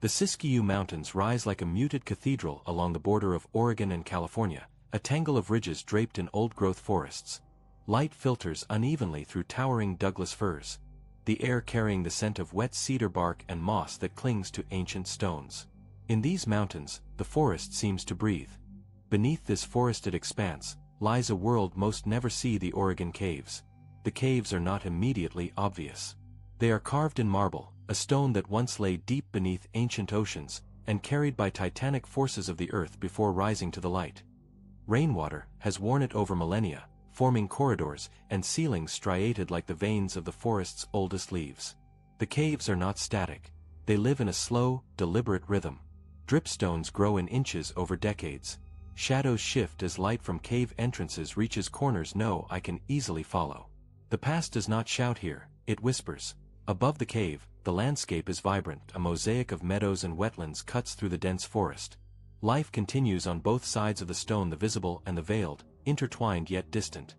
The Siskiyou Mountains rise like a muted cathedral along the border of Oregon and California, a tangle of ridges draped in old-growth forests. Light filters unevenly through towering Douglas firs, the air carrying the scent of wet cedar bark and moss that clings to ancient stones. In these mountains, the forest seems to breathe. Beneath this forested expanse lies a world most never see: the Oregon caves. The caves are not immediately obvious. They are carved in marble, a stone that once lay deep beneath ancient oceans, and carried by titanic forces of the earth before rising to the light. Rainwater has worn it over millennia, forming corridors and ceilings striated like the veins of the forest's oldest leaves. The caves are not static. They live in a slow, deliberate rhythm. Dripstones grow in inches over decades. Shadows shift as light from cave entrances reaches corners I can easily follow. The past does not shout here, it whispers. Above the cave, the landscape is vibrant. A mosaic of meadows and wetlands cuts through the dense forest. Life continues on both sides of the stone, the visible and the veiled, intertwined yet distant.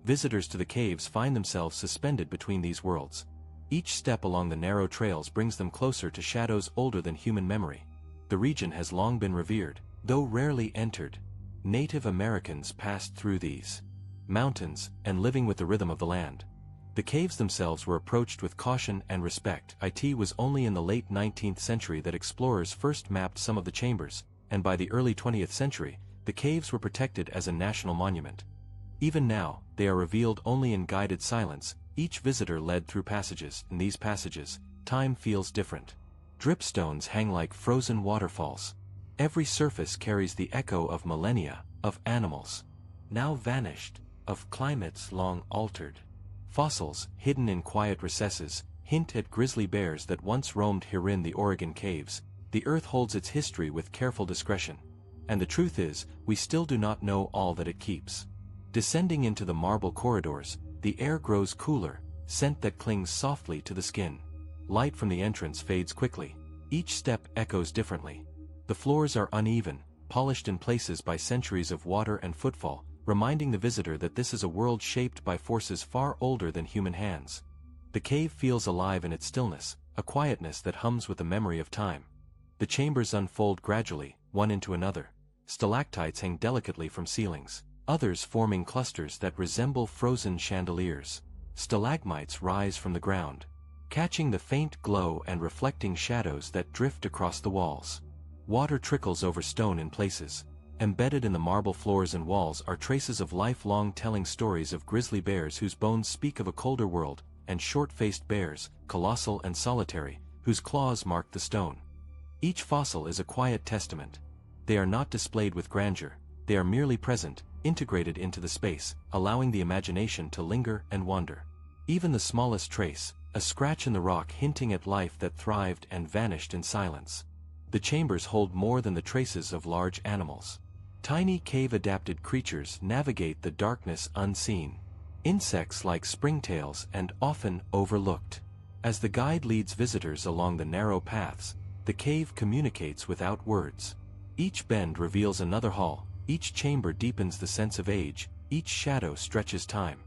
Visitors to the caves find themselves suspended between these worlds. Each step along the narrow trails brings them closer to shadows older than human memory. The region has long been revered, though rarely entered. Native Americans passed through these mountains, and living with the rhythm of the land. The caves themselves were approached with caution and respect. It was only in the late 19th century that explorers first mapped some of the chambers, and by the early 20th century, the caves were protected as a national monument. Even now, they are revealed only in guided silence, each visitor led through passages. In these passages, time feels different. Dripstones hang like frozen waterfalls. Every surface carries the echo of millennia, of animals now vanished, of climates long altered. Fossils, hidden in quiet recesses, hint at grisly bears that once roamed herein the Oregon caves. The earth holds its history with careful discretion. And the truth is, we still do not know all that it keeps. Descending into the marble corridors, the air grows cooler, scent that clings softly to the skin. Light from the entrance fades quickly. Each step echoes differently. The floors are uneven, polished in places by centuries of water and footfall, reminding the visitor that this is a world shaped by forces far older than human hands. The cave feels alive in its stillness, a quietness that hums with the memory of time. The chambers unfold gradually, one into another. Stalactites hang delicately from ceilings, others forming clusters that resemble frozen chandeliers. Stalagmites rise from the ground, catching the faint glow and reflecting shadows that drift across the walls. Water trickles over stone in places. Embedded in the marble floors and walls are traces of lifelong telling stories of grizzly bears whose bones speak of a colder world, and short-faced bears, colossal and solitary, whose claws mark the stone. Each fossil is a quiet testament. They are not displayed with grandeur, they are merely present, integrated into the space, allowing the imagination to linger and wander. Even the smallest trace, a scratch in the rock hinting at life that thrived and vanished in silence. The chambers hold more than the traces of large animals. Tiny cave-adapted creatures navigate the darkness unseen. Insects like springtails and often overlooked. As the guide leads visitors along the narrow paths, the cave communicates without words. Each bend reveals another hall, each chamber deepens the sense of age, each shadow stretches time.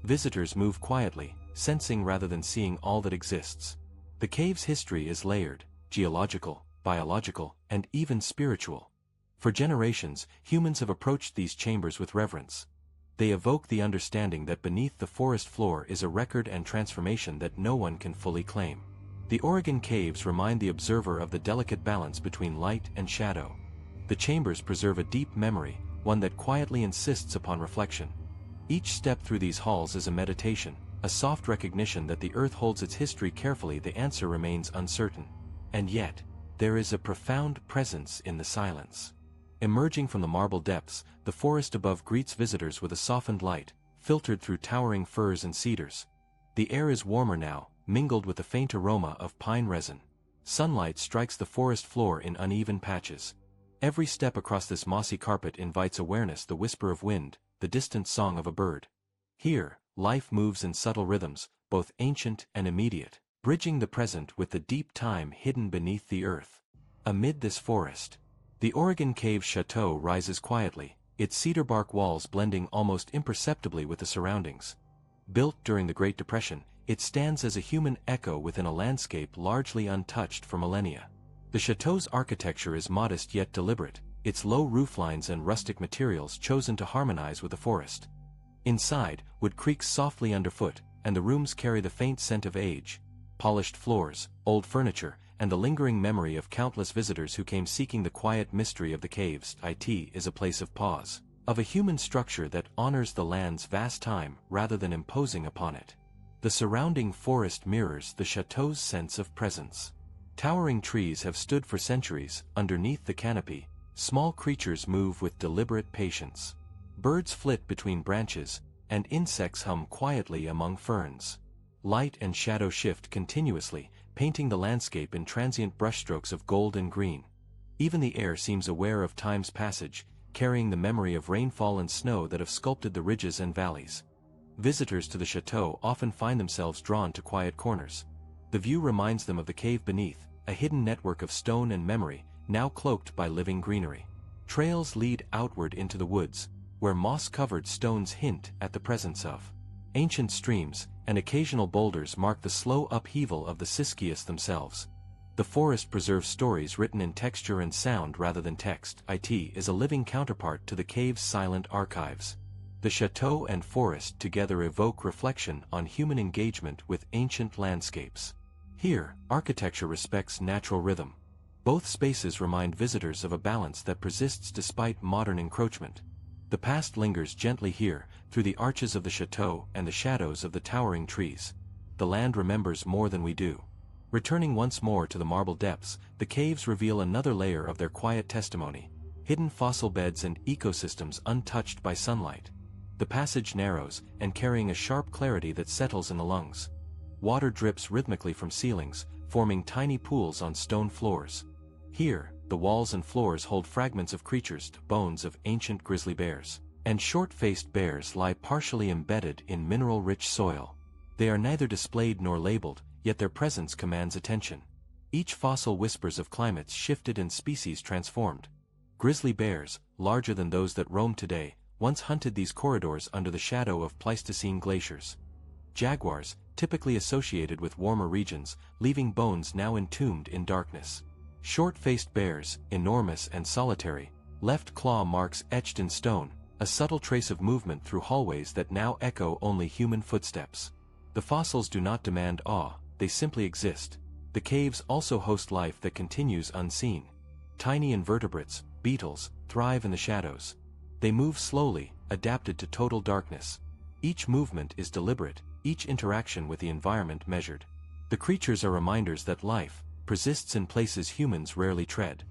Visitors move quietly, sensing rather than seeing all that exists. The cave's history is layered, geological, biological, and even spiritual. For generations, humans have approached these chambers with reverence. They evoke the understanding that beneath the forest floor is a record and transformation that no one can fully claim. The Oregon caves remind the observer of the delicate balance between light and shadow. The chambers preserve a deep memory, one that quietly insists upon reflection. Each step through these halls is a meditation, a soft recognition that the earth holds its history carefully. The answer remains uncertain. And yet, there is a profound presence in the silence. Emerging from the marble depths, the forest above greets visitors with a softened light, filtered through towering firs and cedars. The air is warmer now, mingled with the faint aroma of pine resin. Sunlight strikes the forest floor in uneven patches. Every step across this mossy carpet invites awareness, the whisper of wind, the distant song of a bird. Here, life moves in subtle rhythms, both ancient and immediate, bridging the present with the deep time hidden beneath the earth. Amid this forest, the Oregon Cave Chateau rises quietly, its cedar bark walls blending almost imperceptibly with the surroundings. Built during the Great Depression, it stands as a human echo within a landscape largely untouched for millennia. The chateau's architecture is modest yet deliberate, its low rooflines and rustic materials chosen to harmonize with the forest. Inside, wood creaks softly underfoot, and the rooms carry the faint scent of age, polished floors, old furniture, and the lingering memory of countless visitors who came seeking the quiet mystery of the caves. It is a place of pause, of a human structure that honors the land's vast time rather than imposing upon it. The surrounding forest mirrors the chateau's sense of presence. Towering trees have stood for centuries. Underneath the canopy, small creatures move with deliberate patience. Birds flit between branches, and insects hum quietly among ferns. Light and shadow shift continuously, painting the landscape in transient brushstrokes of gold and green. Even the air seems aware of time's passage, carrying the memory of rainfall and snow that have sculpted the ridges and valleys. Visitors to the chateau often find themselves drawn to quiet corners. The view reminds them of the cave beneath, a hidden network of stone and memory, now cloaked by living greenery. Trails lead outward into the woods, where moss-covered stones hint at the presence of ancient streams, and occasional boulders mark the slow upheaval of the Siskiyous themselves. The forest preserves stories written in texture and sound rather than text. It is a living counterpart to the cave's silent archives. The chateau and forest together evoke reflection on human engagement with ancient landscapes. Here, architecture respects natural rhythm. Both spaces remind visitors of a balance that persists despite modern encroachment. The past lingers gently here, through the arches of the chateau and the shadows of the towering trees. The land remembers more than we do. Returning once more to the marble depths, the caves reveal another layer of their quiet testimony, hidden fossil beds and ecosystems untouched by sunlight. The passage narrows, and carrying a sharp clarity that settles in the lungs. Water drips rhythmically from ceilings, forming tiny pools on stone floors. Here, the walls and floors hold fragments of creatures, bones of ancient grizzly bears, and short-faced bears lie partially embedded in mineral-rich soil. They are neither displayed nor labeled, yet their presence commands attention. Each fossil whispers of climates shifted and species transformed. Grizzly bears, larger than those that roam today, once hunted these corridors under the shadow of Pleistocene glaciers. Jaguars, typically associated with warmer regions, leaving bones now entombed in darkness. Short-faced bears, enormous and solitary, left claw marks etched in stone, a subtle trace of movement through hallways that now echo only human footsteps. The fossils do not demand awe, they simply exist. The caves also host life that continues unseen. Tiny invertebrates, beetles, thrive in the shadows. They move slowly, adapted to total darkness. Each movement is deliberate, each interaction with the environment measured. The creatures are reminders that life persists in places humans rarely tread.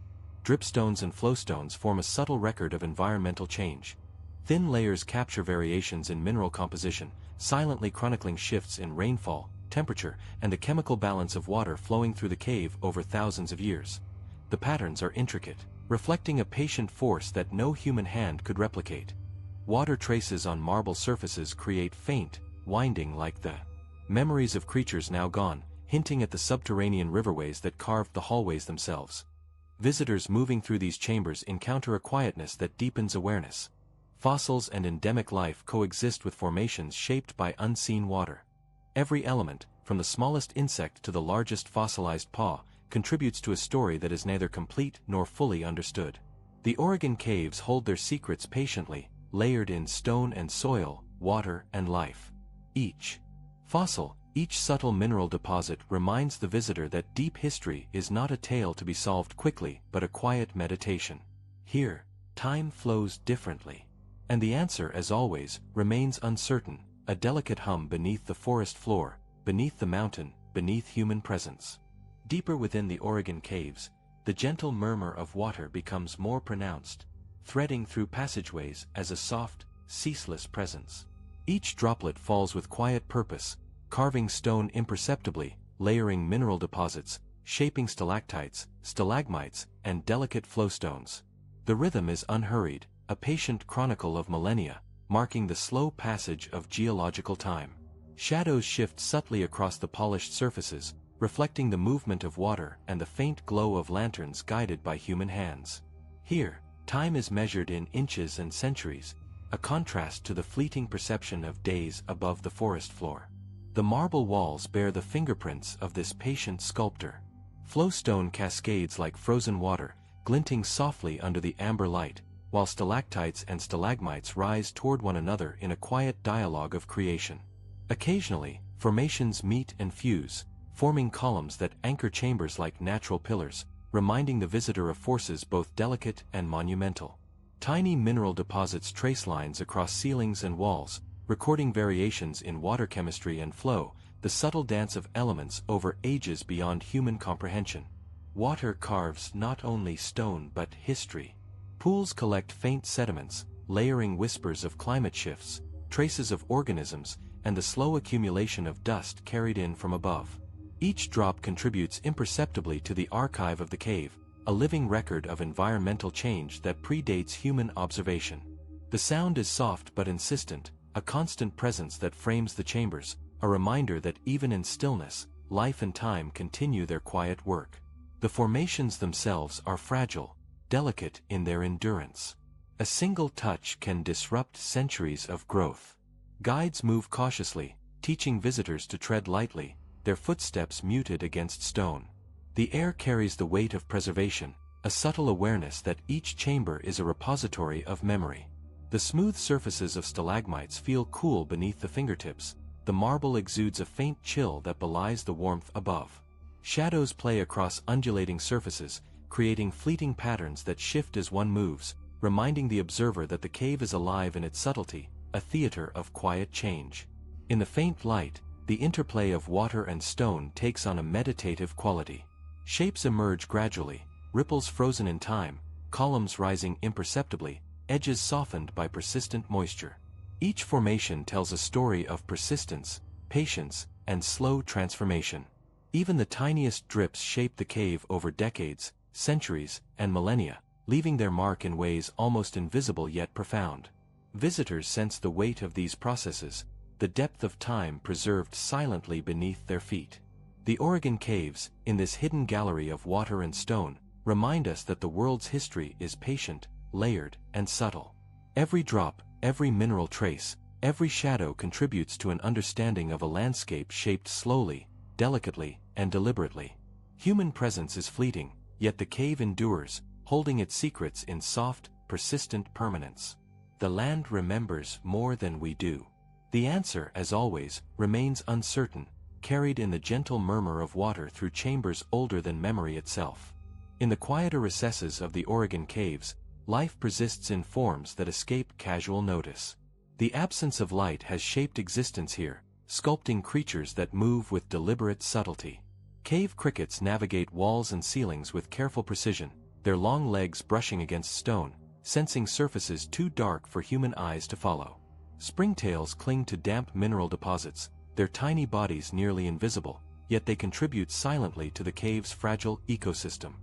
Dripstones and flowstones form a subtle record of environmental change. Thin layers capture variations in mineral composition, silently chronicling shifts in rainfall, temperature, and the chemical balance of water flowing through the cave over thousands of years. The patterns are intricate, reflecting a patient force that no human hand could replicate. Water traces on marble surfaces create faint, winding like the memories of creatures now gone, hinting at the subterranean riverways that carved the hallways themselves. Visitors moving through these chambers encounter a quietness that deepens awareness. Fossils and endemic life coexist with formations shaped by unseen water. Every element, from the smallest insect to the largest fossilized paw, contributes to a story that is neither complete nor fully understood. The Oregon caves hold their secrets patiently, layered in stone and soil, water and life. Each fossil, each subtle mineral deposit reminds the visitor that deep history is not a tale to be solved quickly but a quiet meditation. Here, time flows differently. And the answer, as always, remains uncertain, a delicate hum beneath the forest floor, beneath the mountain, beneath human presence. Deeper within the Oregon caves, the gentle murmur of water becomes more pronounced, threading through passageways as a soft, ceaseless presence. Each droplet falls with quiet purpose, carving stone imperceptibly, layering mineral deposits, shaping stalactites, stalagmites, and delicate flowstones. The rhythm is unhurried, a patient chronicle of millennia, marking the slow passage of geological time. Shadows shift subtly across the polished surfaces, reflecting the movement of water and the faint glow of lanterns guided by human hands. Here, time is measured in inches and centuries, a contrast to the fleeting perception of days above the forest floor. The marble walls bear the fingerprints of this patient sculptor. Flowstone cascades like frozen water, glinting softly under the amber light, while stalactites and stalagmites rise toward one another in a quiet dialogue of creation. Occasionally, formations meet and fuse, forming columns that anchor chambers like natural pillars, reminding the visitor of forces both delicate and monumental. Tiny mineral deposits trace lines across ceilings and walls, recording variations in water chemistry and flow, the subtle dance of elements over ages beyond human comprehension. Water carves not only stone but history. Pools collect faint sediments, layering whispers of climate shifts, traces of organisms, and the slow accumulation of dust carried in from above. Each drop contributes imperceptibly to the archive of the cave, a living record of environmental change that predates human observation. The sound is soft but insistent, a constant presence that frames the chambers, a reminder that even in stillness, life and time continue their quiet work. The formations themselves are fragile, delicate in their endurance. A single touch can disrupt centuries of growth. Guides move cautiously, teaching visitors to tread lightly, their footsteps muted against stone. The air carries the weight of preservation, a subtle awareness that each chamber is a repository of memory. The smooth surfaces of stalagmites feel cool beneath the fingertips, the marble exudes a faint chill that belies the warmth above. Shadows play across undulating surfaces, creating fleeting patterns that shift as one moves, reminding the observer that the cave is alive in its subtlety, a theater of quiet change. In the faint light, the interplay of water and stone takes on a meditative quality. Shapes emerge gradually, ripples frozen in time, columns rising imperceptibly, edges softened by persistent moisture. Each formation tells a story of persistence, patience, and slow transformation. Even the tiniest drips shape the cave over decades, centuries, and millennia, leaving their mark in ways almost invisible yet profound. Visitors sense the weight of these processes, the depth of time preserved silently beneath their feet. The Oregon Caves, in this hidden gallery of water and stone, remind us that the world's history is patient, layered, and subtle. Every drop, every mineral trace, every shadow contributes to an understanding of a landscape shaped slowly, delicately, and deliberately. Human presence is fleeting, yet the cave endures, holding its secrets in soft, persistent permanence. The land remembers more than we do. The answer, as always, remains uncertain, carried in the gentle murmur of water through chambers older than memory itself. In the quieter recesses of the Oregon Caves, life persists in forms that escape casual notice. The absence of light has shaped existence here, sculpting creatures that move with deliberate subtlety. Cave crickets navigate walls and ceilings with careful precision, their long legs brushing against stone, sensing surfaces too dark for human eyes to follow. Springtails cling to damp mineral deposits, their tiny bodies nearly invisible, yet they contribute silently to the cave's fragile ecosystem.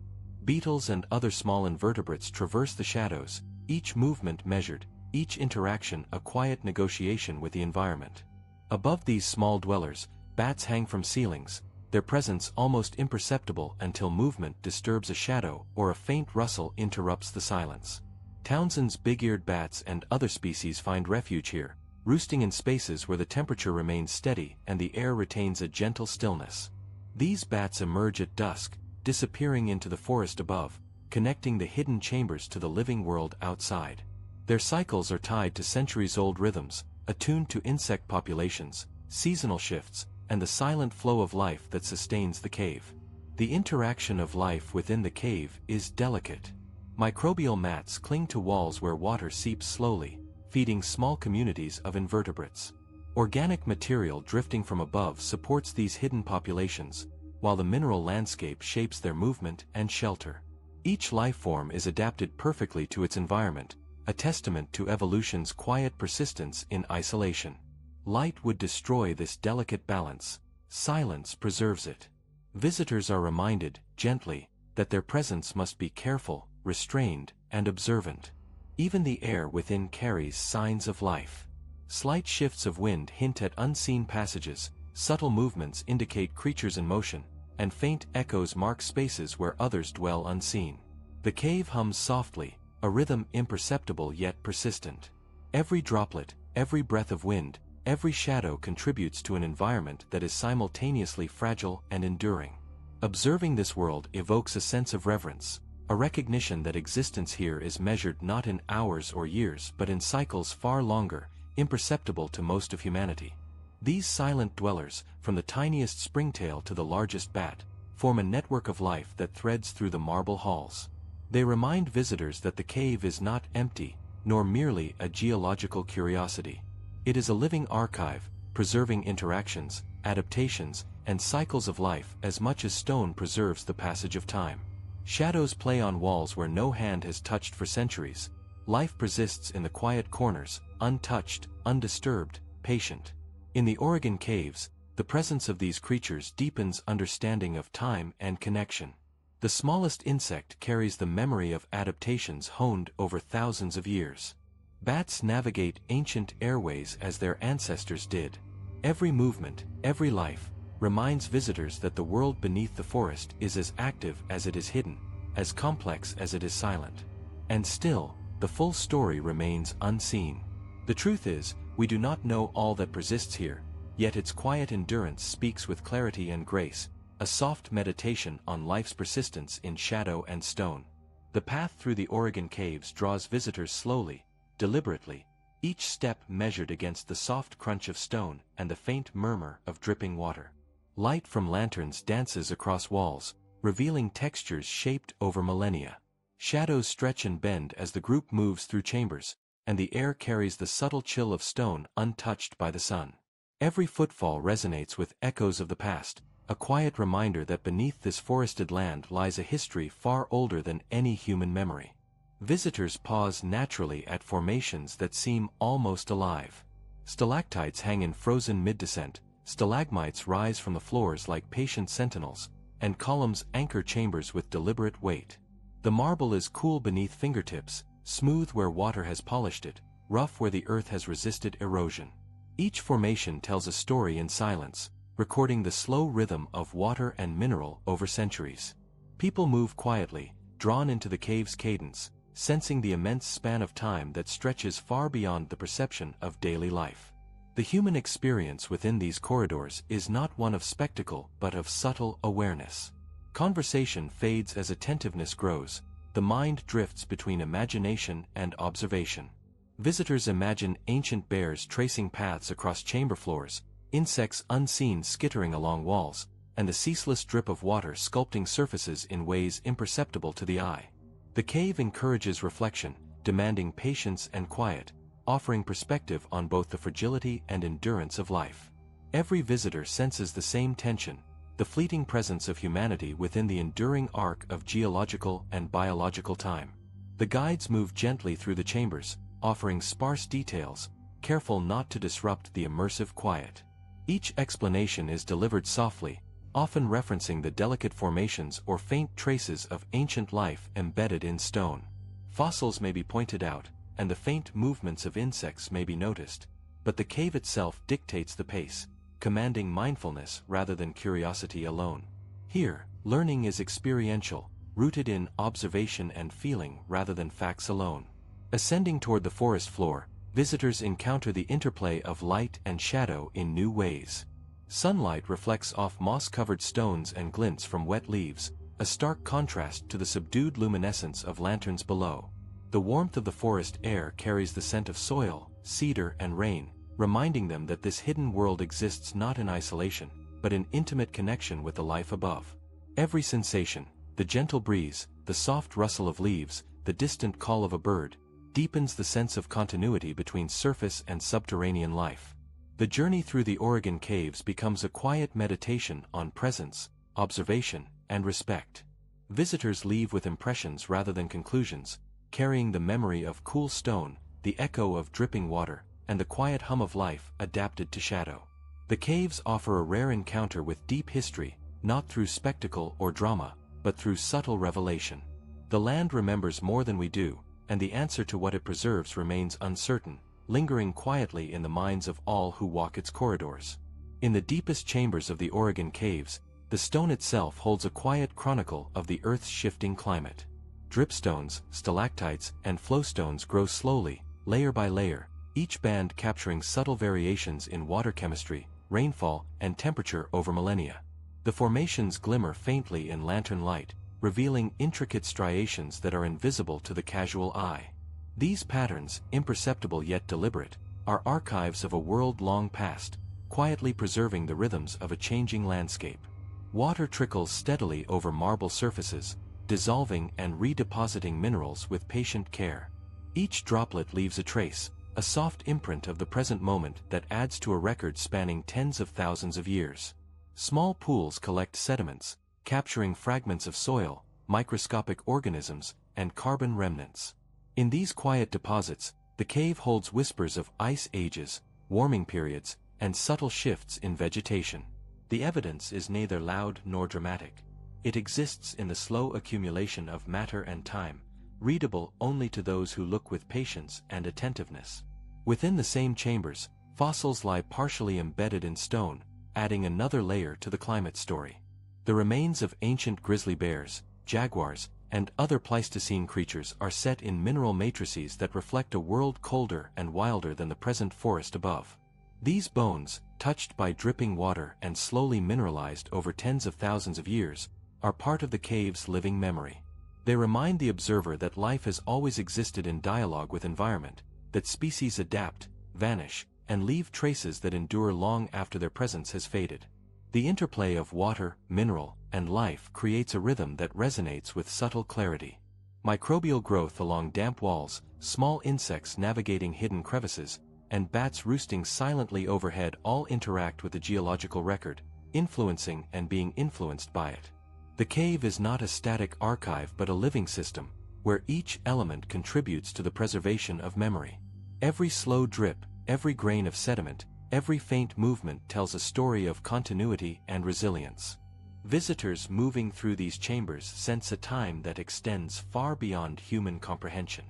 Beetles and other small invertebrates traverse the shadows, each movement measured, each interaction a quiet negotiation with the environment. Above these small dwellers, bats hang from ceilings, their presence almost imperceptible until movement disturbs a shadow or a faint rustle interrupts the silence. Townsend's big-eared bats and other species find refuge here, roosting in spaces where the temperature remains steady and the air retains a gentle stillness. These bats emerge at dusk, disappearing into the forest above, connecting the hidden chambers to the living world outside. Their cycles are tied to centuries-old rhythms, attuned to insect populations, seasonal shifts, and the silent flow of life that sustains the cave. The interaction of life within the cave is delicate. Microbial mats cling to walls where water seeps slowly, feeding small communities of invertebrates. Organic material drifting from above supports these hidden populations, while the mineral landscape shapes their movement and shelter. Each life form is adapted perfectly to its environment, a testament to evolution's quiet persistence in isolation. Light would destroy this delicate balance. Silence preserves it. Visitors are reminded, gently, that their presence must be careful, restrained, and observant. Even the air within carries signs of life. Slight shifts of wind hint at unseen passages, subtle movements indicate creatures in motion, and faint echoes mark spaces where others dwell unseen. The cave hums softly, a rhythm imperceptible yet persistent. Every droplet, every breath of wind, every shadow contributes to an environment that is simultaneously fragile and enduring. Observing this world evokes a sense of reverence, a recognition that existence here is measured not in hours or years but in cycles far longer, imperceptible to most of humanity. These silent dwellers, from the tiniest springtail to the largest bat, form a network of life that threads through the marble halls. They remind visitors that the cave is not empty, nor merely a geological curiosity. It is a living archive, preserving interactions, adaptations, and cycles of life as much as stone preserves the passage of time. Shadows play on walls where no hand has touched for centuries. Life persists in the quiet corners, untouched, undisturbed, patient. In the Oregon caves, the presence of these creatures deepens understanding of time and connection. The smallest insect carries the memory of adaptations honed over thousands of years. Bats navigate ancient airways as their ancestors did. Every movement, every life, reminds visitors that the world beneath the forest is as active as it is hidden, as complex as it is silent. And still, the full story remains unseen. The truth is, we do not know all that persists here, yet its quiet endurance speaks with clarity and grace, a soft meditation on life's persistence in shadow and stone. The path through the Oregon caves draws visitors slowly, deliberately, each step measured against the soft crunch of stone and the faint murmur of dripping water. Light from lanterns dances across walls, revealing textures shaped over millennia. Shadows stretch and bend as the group moves through chambers, and the air carries the subtle chill of stone untouched by the sun. Every footfall resonates with echoes of the past, a quiet reminder that beneath this forested land lies a history far older than any human memory. Visitors pause naturally at formations that seem almost alive. Stalactites hang in frozen mid-descent, stalagmites rise from the floors like patient sentinels, and columns anchor chambers with deliberate weight. The marble is cool beneath fingertips, smooth where water has polished it, rough where the earth has resisted erosion. Each formation tells a story in silence, recording the slow rhythm of water and mineral over centuries. People move quietly, drawn into the cave's cadence, sensing the immense span of time that stretches far beyond the perception of daily life. The human experience within these corridors is not one of spectacle but of subtle awareness. Conversation fades as attentiveness grows, the mind drifts between imagination and observation. Visitors imagine ancient bears tracing paths across chamber floors, insects unseen skittering along walls, and the ceaseless drip of water sculpting surfaces in ways imperceptible to the eye. The cave encourages reflection, demanding patience and quiet, offering perspective on both the fragility and endurance of life. Every visitor senses the same tension, the fleeting presence of humanity within the enduring arc of geological and biological time. The guides move gently through the chambers, offering sparse details, careful not to disrupt the immersive quiet. Each explanation is delivered softly, often referencing the delicate formations or faint traces of ancient life embedded in stone. Fossils may be pointed out, and the faint movements of insects may be noticed, but the cave itself dictates the pace, commanding mindfulness rather than curiosity alone. Here, learning is experiential, rooted in observation and feeling rather than facts alone. Ascending toward the forest floor, visitors encounter the interplay of light and shadow in new ways. Sunlight reflects off moss-covered stones and glints from wet leaves, a stark contrast to the subdued luminescence of lanterns below. The warmth of the forest air carries the scent of soil, cedar and rain, reminding them that this hidden world exists not in isolation, but in intimate connection with the life above. Every sensation, the gentle breeze, the soft rustle of leaves, the distant call of a bird, deepens the sense of continuity between surface and subterranean life. The journey through the Oregon caves becomes a quiet meditation on presence, observation, and respect. Visitors leave with impressions rather than conclusions, carrying the memory of cool stone, the echo of dripping water, and the quiet hum of life adapted to shadow. The caves offer a rare encounter with deep history, not through spectacle or drama, but through subtle revelation. The land remembers more than we do, and the answer to what it preserves remains uncertain, lingering quietly in the minds of all who walk its corridors. In the deepest chambers of the Oregon caves, the stone itself holds a quiet chronicle of the Earth's shifting climate. Dripstones, stalactites, and flowstones grow slowly, layer by layer, each band capturing subtle variations in water chemistry, rainfall, and temperature over millennia. The formations glimmer faintly in lantern light, revealing intricate striations that are invisible to the casual eye. These patterns, imperceptible yet deliberate, are archives of a world long past, quietly preserving the rhythms of a changing landscape. Water trickles steadily over marble surfaces, dissolving and redepositing minerals with patient care. Each droplet leaves a trace, a soft imprint of the present moment that adds to a record spanning tens of thousands of years. Small pools collect sediments, capturing fragments of soil, microscopic organisms, and carbon remnants. In these quiet deposits, the cave holds whispers of ice ages, warming periods, and subtle shifts in vegetation. The evidence is neither loud nor dramatic. It exists in the slow accumulation of matter and time, readable only to those who look with patience and attentiveness. Within the same chambers, fossils lie partially embedded in stone, adding another layer to the climate story. The remains of ancient grizzly bears, jaguars, and other Pleistocene creatures are set in mineral matrices that reflect a world colder and wilder than the present forest above. These bones, touched by dripping water and slowly mineralized over tens of thousands of years, are part of the cave's living memory. They remind the observer that life has always existed in dialogue with environment, that species adapt, vanish, and leave traces that endure long after their presence has faded. The interplay of water, mineral, and life creates a rhythm that resonates with subtle clarity. Microbial growth along damp walls, small insects navigating hidden crevices, and bats roosting silently overhead all interact with the geological record, influencing and being influenced by it. The cave is not a static archive but a living system, where each element contributes to the preservation of memory. Every slow drip, every grain of sediment, every faint movement tells a story of continuity and resilience. Visitors moving through these chambers sense a time that extends far beyond human comprehension.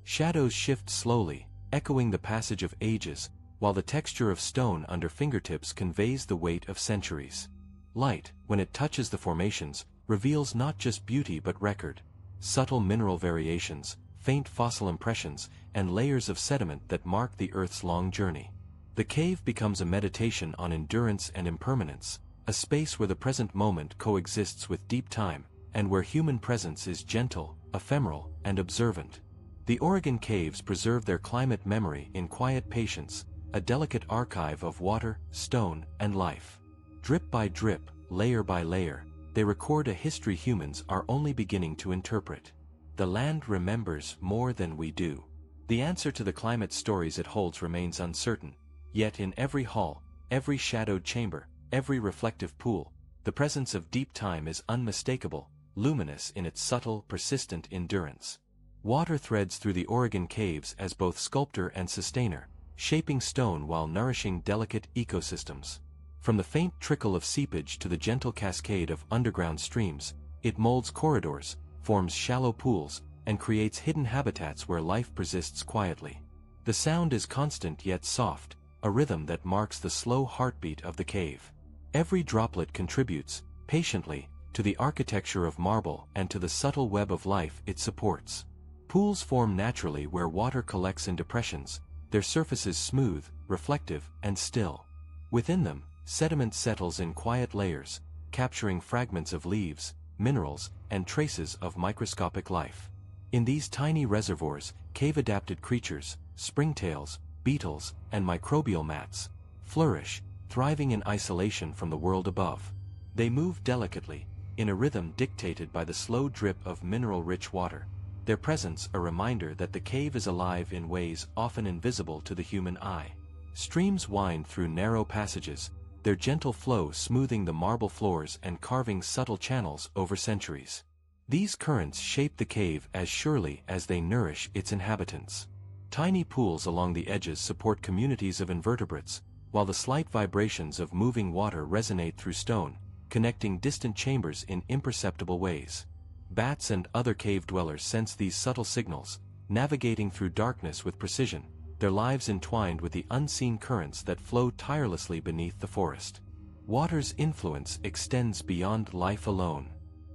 Shadows shift slowly, echoing the passage of ages, while the texture of stone under fingertips conveys the weight of centuries. Light, when it touches the formations, reveals not just beauty but record, subtle mineral variations, faint fossil impressions, and layers of sediment that mark the Earth's long journey. The cave becomes a meditation on endurance and impermanence, a space where the present moment coexists with deep time, and where human presence is gentle, ephemeral, and observant. The Oregon caves preserve their climate memory in quiet patience, a delicate archive of water, stone, and life. Drip by drip, layer by layer, they record a history humans are only beginning to interpret. The land remembers more than we do. The answer to the climate stories it holds remains uncertain, yet in every hall, every shadowed chamber, every reflective pool, the presence of deep time is unmistakable, luminous in its subtle, persistent endurance. Water threads through the Oregon caves as both sculptor and sustainer, shaping stone while nourishing delicate ecosystems. From the faint trickle of seepage to the gentle cascade of underground streams, it molds corridors, forms shallow pools, and creates hidden habitats where life persists quietly. The sound is constant yet soft, a rhythm that marks the slow heartbeat of the cave. Every droplet contributes, patiently, to the architecture of marble and to the subtle web of life it supports. Pools form naturally where water collects in depressions, their surfaces smooth, reflective, and still. Within them, sediment settles in quiet layers, capturing fragments of leaves, minerals, and traces of microscopic life. In these tiny reservoirs, cave-adapted creatures, springtails, beetles, and microbial mats, flourish, thriving in isolation from the world above. They move delicately, in a rhythm dictated by the slow drip of mineral-rich water, their presence a reminder that the cave is alive in ways often invisible to the human eye. Streams wind through narrow passages, their gentle flow smoothing the marble floors and carving subtle channels over centuries. These currents shape the cave as surely as they nourish its inhabitants. Tiny pools along the edges support communities of invertebrates, while the slight vibrations of moving water resonate through stone, connecting distant chambers in imperceptible ways. Bats and other cave dwellers sense these subtle signals, navigating through darkness with precision, their lives entwined with the unseen currents that flow tirelessly beneath the forest. Water's influence extends beyond life alone.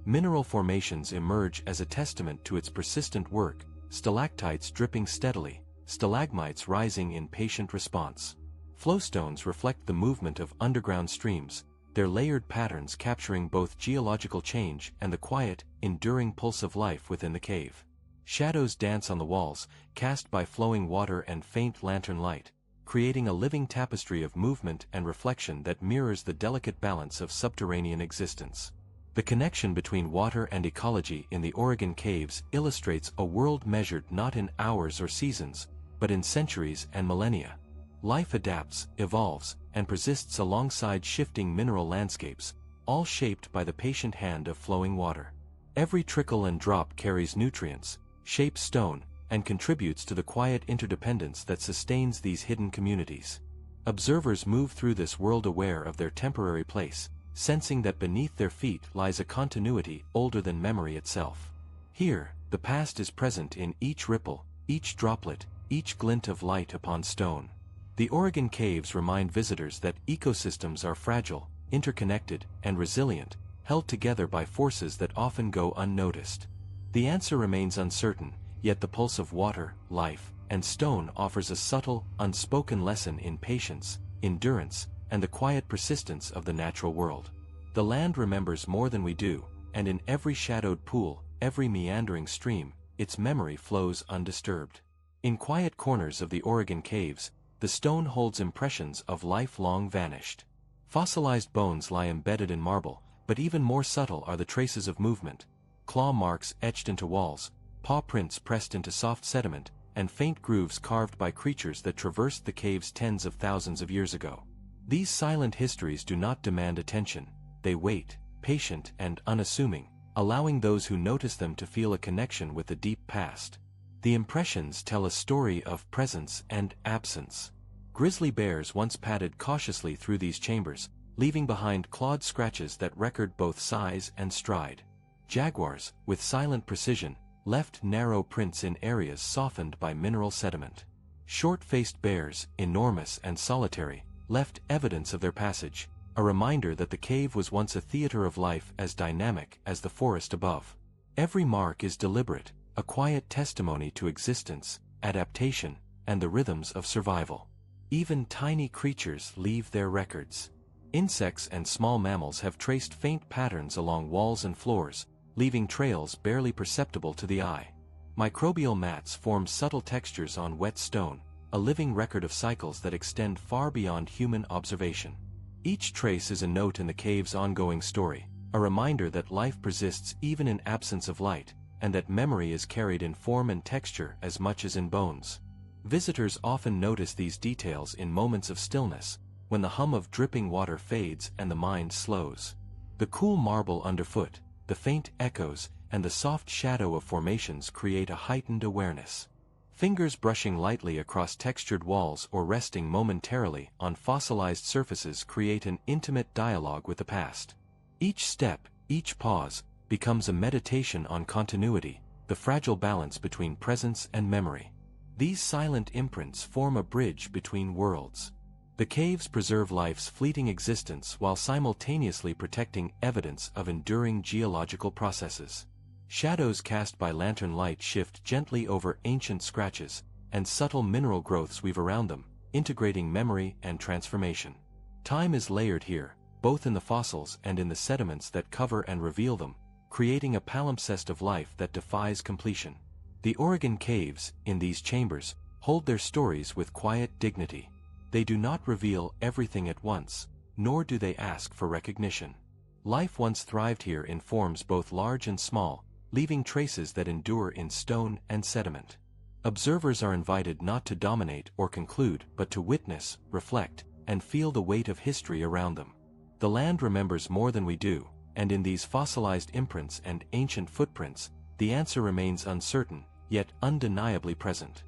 Mineral formations emerge as a testament to its persistent work, stalactites dripping steadily, stalagmites rising in patient response. Flowstones reflect the movement of underground streams, their layered patterns capturing both geological change and the quiet, enduring pulse of life within the cave. Shadows dance on the walls, cast by flowing water and faint lantern light, creating a living tapestry of movement and reflection that mirrors the delicate balance of subterranean existence. The connection between water and ecology in the Oregon caves illustrates a world measured not in hours or seasons, but in centuries and millennia. Life adapts, evolves, and persists alongside shifting mineral landscapes, all shaped by the patient hand of flowing water. Every trickle and drop carries nutrients, shapes stone, and contributes to the quiet interdependence that sustains these hidden communities. Observers move through this world aware of their temporary place, sensing that beneath their feet lies a continuity older than memory itself. Here, the past is present in each ripple, each droplet, each glint of light upon stone. The Oregon caves remind visitors that ecosystems are fragile, interconnected, and resilient, held together by forces that often go unnoticed. The answer remains uncertain, yet the pulse of water, life, and stone offers a subtle, unspoken lesson in patience, endurance, and the quiet persistence of the natural world. The land remembers more than we do, and in every shadowed pool, every meandering stream, its memory flows undisturbed. In quiet corners of the Oregon caves, the stone holds impressions of life long vanished. Fossilized bones lie embedded in marble, but even more subtle are the traces of movement: claw marks etched into walls, paw prints pressed into soft sediment, and faint grooves carved by creatures that traversed the caves tens of thousands of years ago. These silent histories do not demand attention, they wait, patient and unassuming, allowing those who notice them to feel a connection with the deep past. The impressions tell a story of presence and absence. Grizzly bears once padded cautiously through these chambers, leaving behind clawed scratches that record both size and stride. Jaguars, with silent precision, left narrow prints in areas softened by mineral sediment. Short-faced bears, enormous and solitary, left evidence of their passage, a reminder that the cave was once a theater of life as dynamic as the forest above. Every mark is deliberate, a quiet testimony to existence, adaptation, and the rhythms of survival. Even tiny creatures leave their records. Insects and small mammals have traced faint patterns along walls and floors, leaving trails barely perceptible to the eye. Microbial mats form subtle textures on wet stone, a living record of cycles that extend far beyond human observation. Each trace is a note in the cave's ongoing story, a reminder that life persists even in absence of light, and that memory is carried in form and texture as much as in bones. Visitors often notice these details in moments of stillness, when the hum of dripping water fades and the mind slows. The cool marble underfoot, the faint echoes, and the soft shadow of formations create a heightened awareness. Fingers brushing lightly across textured walls or resting momentarily on fossilized surfaces create an intimate dialogue with the past. Each step, each pause, becomes a meditation on continuity, the fragile balance between presence and memory. These silent imprints form a bridge between worlds. The caves preserve life's fleeting existence while simultaneously protecting evidence of enduring geological processes. Shadows cast by lantern light shift gently over ancient scratches, and subtle mineral growths weave around them, integrating memory and transformation. Time is layered here, both in the fossils and in the sediments that cover and reveal them, creating a palimpsest of life that defies completion. The Oregon caves, in these chambers, hold their stories with quiet dignity. They do not reveal everything at once, nor do they ask for recognition. Life once thrived here in forms both large and small, leaving traces that endure in stone and sediment. Observers are invited not to dominate or conclude, but to witness, reflect, and feel the weight of history around them. The land remembers more than we do, and in these fossilized imprints and ancient footprints, the answer remains uncertain, yet undeniably present.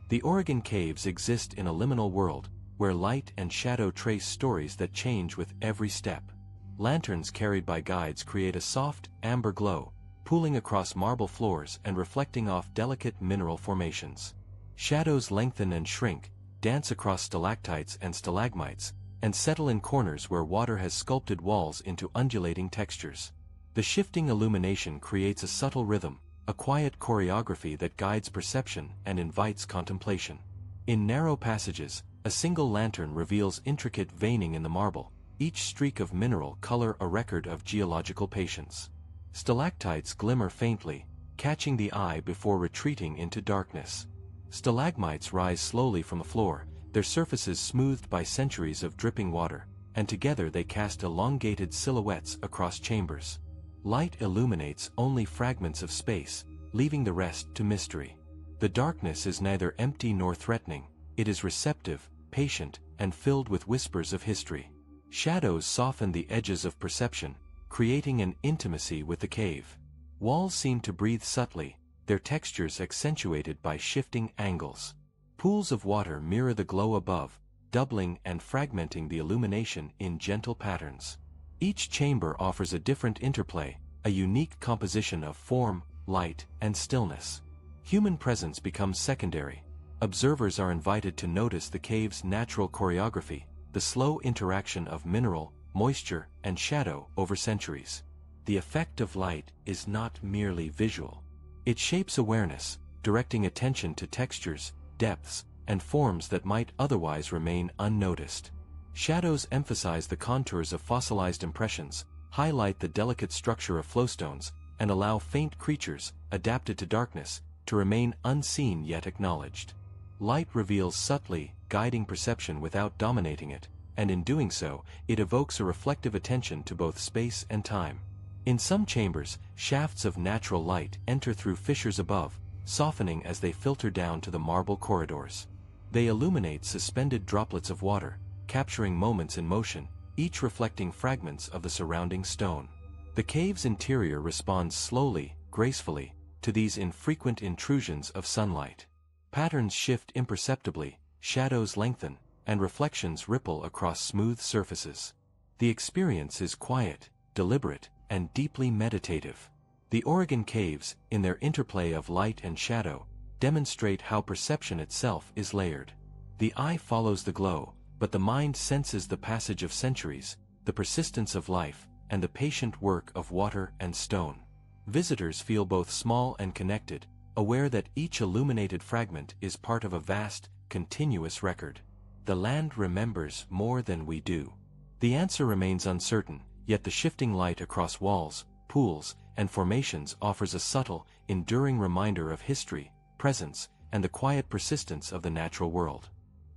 The Oregon caves exist in a liminal world, where light and shadow trace stories that change with every step. Lanterns carried by guides create a soft, amber glow, pooling across marble floors and reflecting off delicate mineral formations. Shadows lengthen and shrink, dance across stalactites and stalagmites, and settle in corners where water has sculpted walls into undulating textures. The shifting illumination creates a subtle rhythm, a quiet choreography that guides perception and invites contemplation. In narrow passages, a single lantern reveals intricate veining in the marble, each streak of mineral color a record of geological patience. Stalactites glimmer faintly, catching the eye before retreating into darkness. Stalagmites rise slowly from the floor, their surfaces smoothed by centuries of dripping water, and together they cast elongated silhouettes across chambers. Light illuminates only fragments of space, leaving the rest to mystery. The darkness is neither empty nor threatening, it is receptive, patient, and filled with whispers of history. Shadows soften the edges of perception, creating an intimacy with the cave. Walls seem to breathe subtly, their textures accentuated by shifting angles. Pools of water mirror the glow above, doubling and fragmenting the illumination in gentle patterns. Each chamber offers a different interplay, a unique composition of form, light, and stillness. Human presence becomes secondary. Observers are invited to notice the cave's natural choreography, the slow interaction of mineral, moisture, and shadow over centuries. The effect of light is not merely visual. It shapes awareness, directing attention to textures, depths, and forms that might otherwise remain unnoticed. Shadows emphasize the contours of fossilized impressions, highlight the delicate structure of flowstones, and allow faint creatures, adapted to darkness, to remain unseen yet acknowledged. Light reveals subtly, guiding perception without dominating it, and in doing so, it evokes a reflective attention to both space and time. In some chambers, shafts of natural light enter through fissures above, softening as they filter down to the marble corridors. They illuminate suspended droplets of water, capturing moments in motion, each reflecting fragments of the surrounding stone. The cave's interior responds slowly, gracefully, to these infrequent intrusions of sunlight. Patterns shift imperceptibly, shadows lengthen, and reflections ripple across smooth surfaces. The experience is quiet, deliberate, and deeply meditative. The Oregon caves, in their interplay of light and shadow, demonstrate how perception itself is layered. The eye follows the glow, but the mind senses the passage of centuries, the persistence of life, and the patient work of water and stone. Visitors feel both small and connected, aware that each illuminated fragment is part of a vast, continuous record. The land remembers more than we do. The answer remains uncertain, yet the shifting light across walls, pools, and formations offers a subtle, enduring reminder of history, presence, and the quiet persistence of the natural world.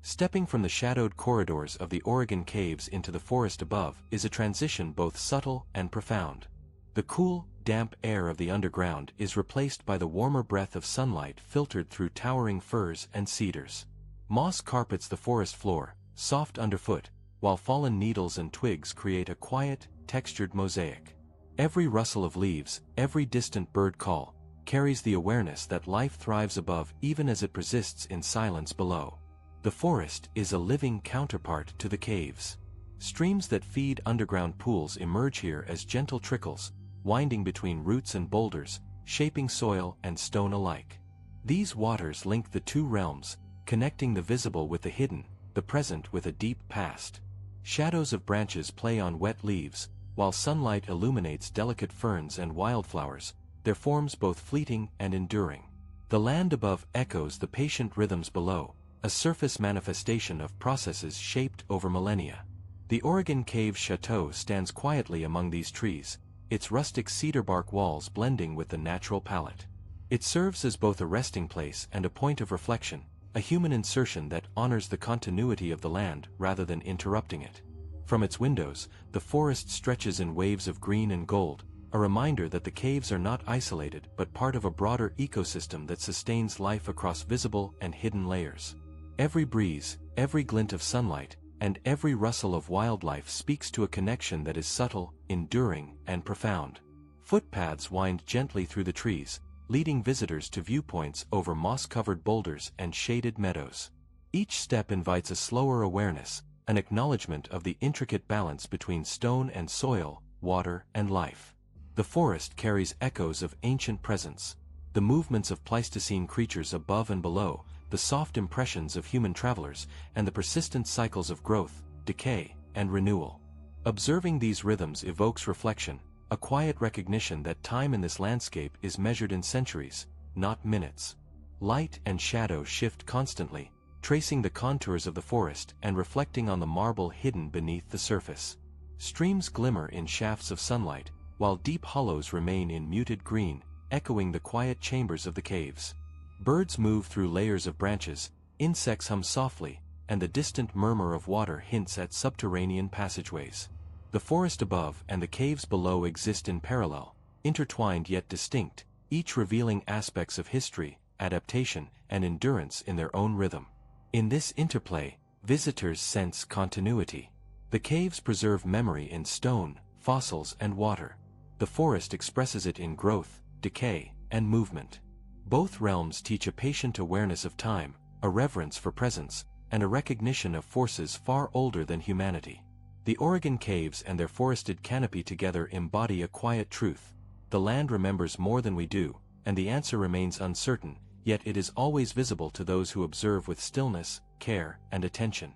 Stepping from the shadowed corridors of the Oregon caves into the forest above is a transition both subtle and profound. The cool, damp air of the underground is replaced by the warmer breath of sunlight filtered through towering firs and cedars. Moss carpets the forest floor, soft underfoot, while fallen needles and twigs create a quiet, textured mosaic. Every rustle of leaves, every distant bird call, carries the awareness that life thrives above even as it persists in silence below. The forest is a living counterpart to the caves. Streams that feed underground pools emerge here as gentle trickles, winding between roots and boulders, shaping soil and stone alike. These waters link the two realms, connecting the visible with the hidden, the present with a deep past. Shadows of branches play on wet leaves, while sunlight illuminates delicate ferns and wildflowers, their forms both fleeting and enduring. The land above echoes the patient rhythms below, a surface manifestation of processes shaped over millennia. The Oregon Cave Chateau stands quietly among these trees, its rustic cedar bark walls blending with the natural palette. It serves as both a resting place and a point of reflection, a human insertion that honors the continuity of the land rather than interrupting it. From its windows, the forest stretches in waves of green and gold, a reminder that the caves are not isolated but part of a broader ecosystem that sustains life across visible and hidden layers. Every breeze, every glint of sunlight, and every rustle of wildlife speaks to a connection that is subtle, enduring, and profound. Footpaths wind gently through the trees, leading visitors to viewpoints over moss-covered boulders and shaded meadows. Each step invites a slower awareness, an acknowledgement of the intricate balance between stone and soil, water and life. The forest carries echoes of ancient presence, the movements of Pleistocene creatures above and below, the soft impressions of human travelers, and the persistent cycles of growth, decay, and renewal. Observing these rhythms evokes reflection, a quiet recognition that time in this landscape is measured in centuries, not minutes. Light and shadow shift constantly, tracing the contours of the forest and reflecting on the marble hidden beneath the surface. Streams glimmer in shafts of sunlight, while deep hollows remain in muted green, echoing the quiet chambers of the caves. Birds move through layers of branches, insects hum softly, and the distant murmur of water hints at subterranean passageways. The forest above and the caves below exist in parallel, intertwined yet distinct, each revealing aspects of history, adaptation, and endurance in their own rhythm. In this interplay, visitors sense continuity. The caves preserve memory in stone, fossils, and water. The forest expresses it in growth, decay, and movement. Both realms teach a patient awareness of time, a reverence for presence, and a recognition of forces far older than humanity. The Oregon caves and their forested canopy together embody a quiet truth. The land remembers more than we do, and the answer remains uncertain, yet it is always visible to those who observe with stillness, care, and attention.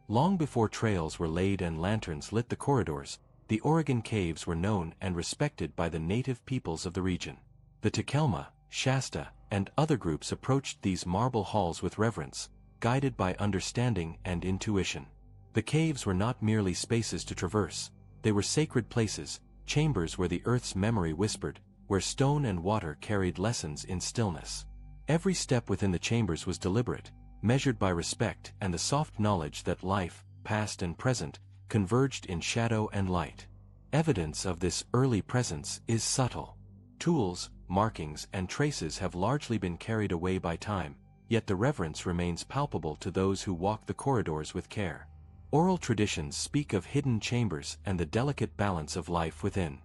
Long before trails were laid and lanterns lit the corridors, the Oregon caves were known and respected by the native peoples of the region. The Takelma, Shasta, and other groups approached these marble halls with reverence, guided by understanding and intuition. The caves were not merely spaces to traverse, they were sacred places, chambers where the earth's memory whispered, where stone and water carried lessons in stillness. Every step within the chambers was deliberate, measured by respect and the soft knowledge that life, past and present, converged in shadow and light. Evidence of this early presence is subtle. Tools, markings, and traces have largely been carried away by time, yet the reverence remains palpable to those who walk the corridors with care. Oral traditions speak of hidden chambers and the delicate balance of life within.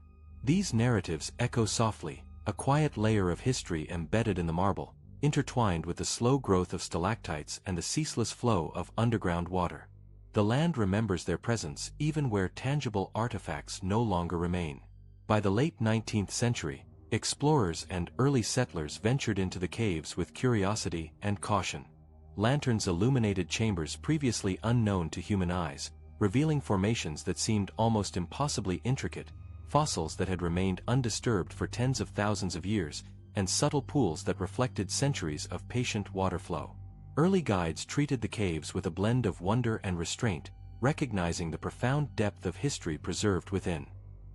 These narratives echo softly, a quiet layer of history embedded in the marble, intertwined with the slow growth of stalactites and the ceaseless flow of underground water. The land remembers their presence even where tangible artifacts no longer remain. By the late 19th century, explorers and early settlers ventured into the caves with curiosity and caution. Lanterns illuminated chambers previously unknown to human eyes, revealing formations that seemed almost impossibly intricate, fossils that had remained undisturbed for tens of thousands of years, and subtle pools that reflected centuries of patient water flow. Early guides treated the caves with a blend of wonder and restraint, recognizing the profound depth of history preserved within.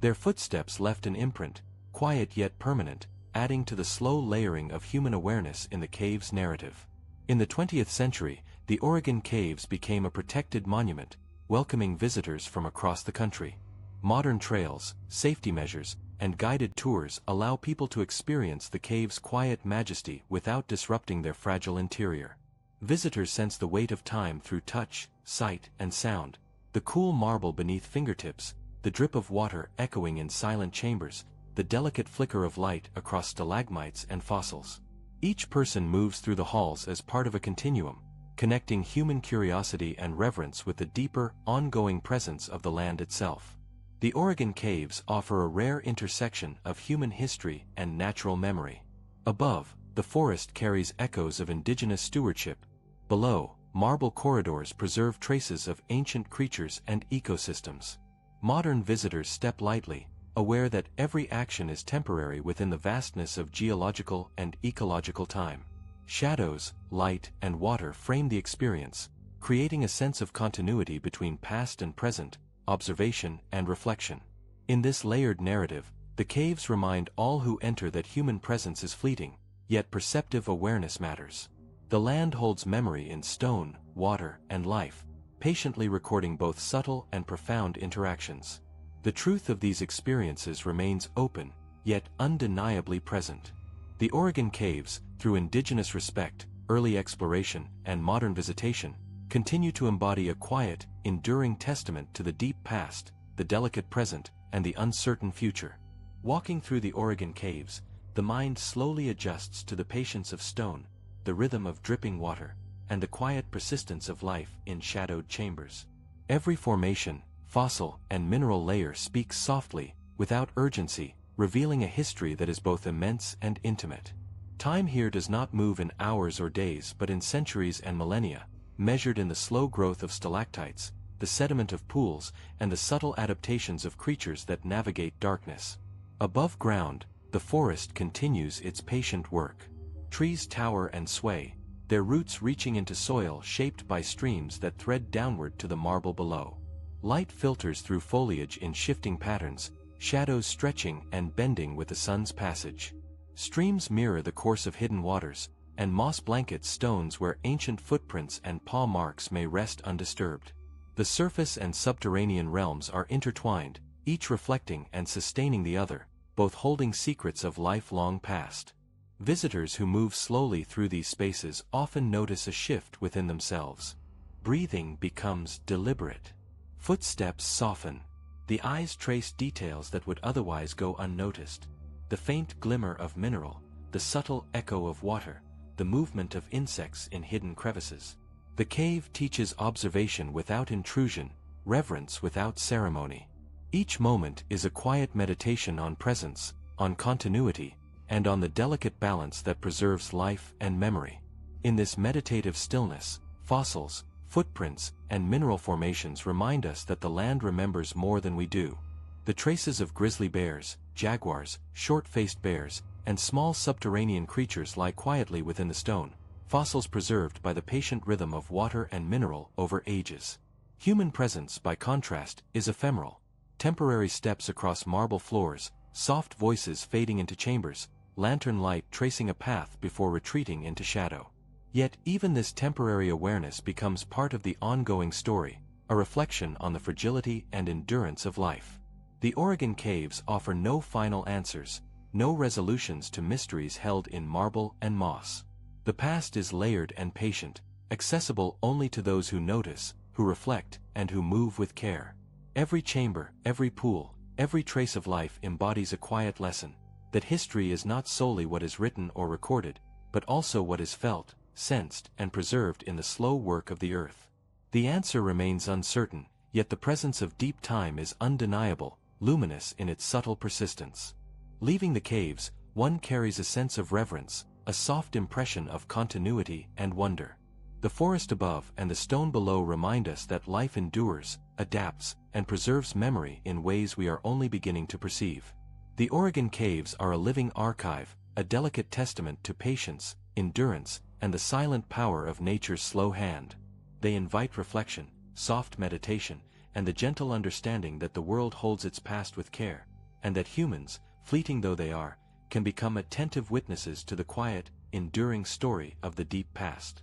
Their footsteps left an imprint, quiet yet permanent, adding to the slow layering of human awareness in the cave's narrative. In the 20th century, the Oregon caves became a protected monument, welcoming visitors from across the country. Modern trails, safety measures, and guided tours allow people to experience the cave's quiet majesty without disrupting their fragile interior. Visitors sense the weight of time through touch, sight, and sound, the cool marble beneath fingertips, the drip of water echoing in silent chambers, the delicate flicker of light across stalagmites and fossils. Each person moves through the halls as part of a continuum, connecting human curiosity and reverence with the deeper, ongoing presence of the land itself. The Oregon caves offer a rare intersection of human history and natural memory. Above, the forest carries echoes of indigenous stewardship. Below, marble corridors preserve traces of ancient creatures and ecosystems. Modern visitors step lightly, aware that every action is temporary within the vastness of geological and ecological time. Shadows, light, and water frame the experience, creating a sense of continuity between past and present, observation and reflection. In this layered narrative, the caves remind all who enter that human presence is fleeting, yet perceptive awareness matters. The land holds memory in stone, water, and life, patiently recording both subtle and profound interactions. The truth of these experiences remains open, yet undeniably present. The Oregon caves, through indigenous respect, early exploration, and modern visitation, continue to embody a quiet, enduring testament to the deep past, the delicate present, and the uncertain future. Walking through the Oregon caves, the mind slowly adjusts to the patience of stone, the rhythm of dripping water, and the quiet persistence of life in shadowed chambers. Every formation, fossil, and mineral layer speaks softly, without urgency, revealing a history that is both immense and intimate. Time here does not move in hours or days but in centuries and millennia, measured in the slow growth of stalactites, the sediment of pools, and the subtle adaptations of creatures that navigate darkness. Above ground, the forest continues its patient work. Trees tower and sway, their roots reaching into soil shaped by streams that thread downward to the marble below. Light filters through foliage in shifting patterns, shadows stretching and bending with the sun's passage. Streams mirror the course of hidden waters, and moss blankets stones where ancient footprints and paw marks may rest undisturbed. The surface and subterranean realms are intertwined, each reflecting and sustaining the other, both holding secrets of life long past. Visitors who move slowly through these spaces often notice a shift within themselves. Breathing becomes deliberate. Footsteps soften. The eyes trace details that would otherwise go unnoticed. The faint glimmer of mineral, the subtle echo of water, the movement of insects in hidden crevices. The cave teaches observation without intrusion, reverence without ceremony. Each moment is a quiet meditation on presence, on continuity, and on the delicate balance that preserves life and memory. In this meditative stillness, fossils, footprints, and mineral formations remind us that the land remembers more than we do. The traces of grizzly bears, jaguars, short-faced bears, and small subterranean creatures lie quietly within the stone, fossils preserved by the patient rhythm of water and mineral over ages. Human presence, by contrast, is ephemeral. Temporary steps across marble floors, soft voices fading into chambers, lantern light tracing a path before retreating into shadow. Yet even this temporary awareness becomes part of the ongoing story, a reflection on the fragility and endurance of life. The Oregon caves offer no final answers, no resolutions to mysteries held in marble and moss. The past is layered and patient, accessible only to those who notice, who reflect, and who move with care. Every chamber, every pool, every trace of life embodies a quiet lesson, that history is not solely what is written or recorded, but also what is felt, sensed, and preserved in the slow work of the earth. The answer remains uncertain, yet the presence of deep time is undeniable, luminous in its subtle persistence. Leaving the caves, one carries a sense of reverence, a soft impression of continuity and wonder. The forest above and the stone below remind us that life endures, adapts, and preserves memory in ways we are only beginning to perceive. The Oregon caves are a living archive, a delicate testament to patience, endurance, and the silent power of nature's slow hand. They invite reflection, soft meditation, and the gentle understanding that the world holds its past with care, and that humans, fleeting though they are, can become attentive witnesses to the quiet, enduring story of the deep past.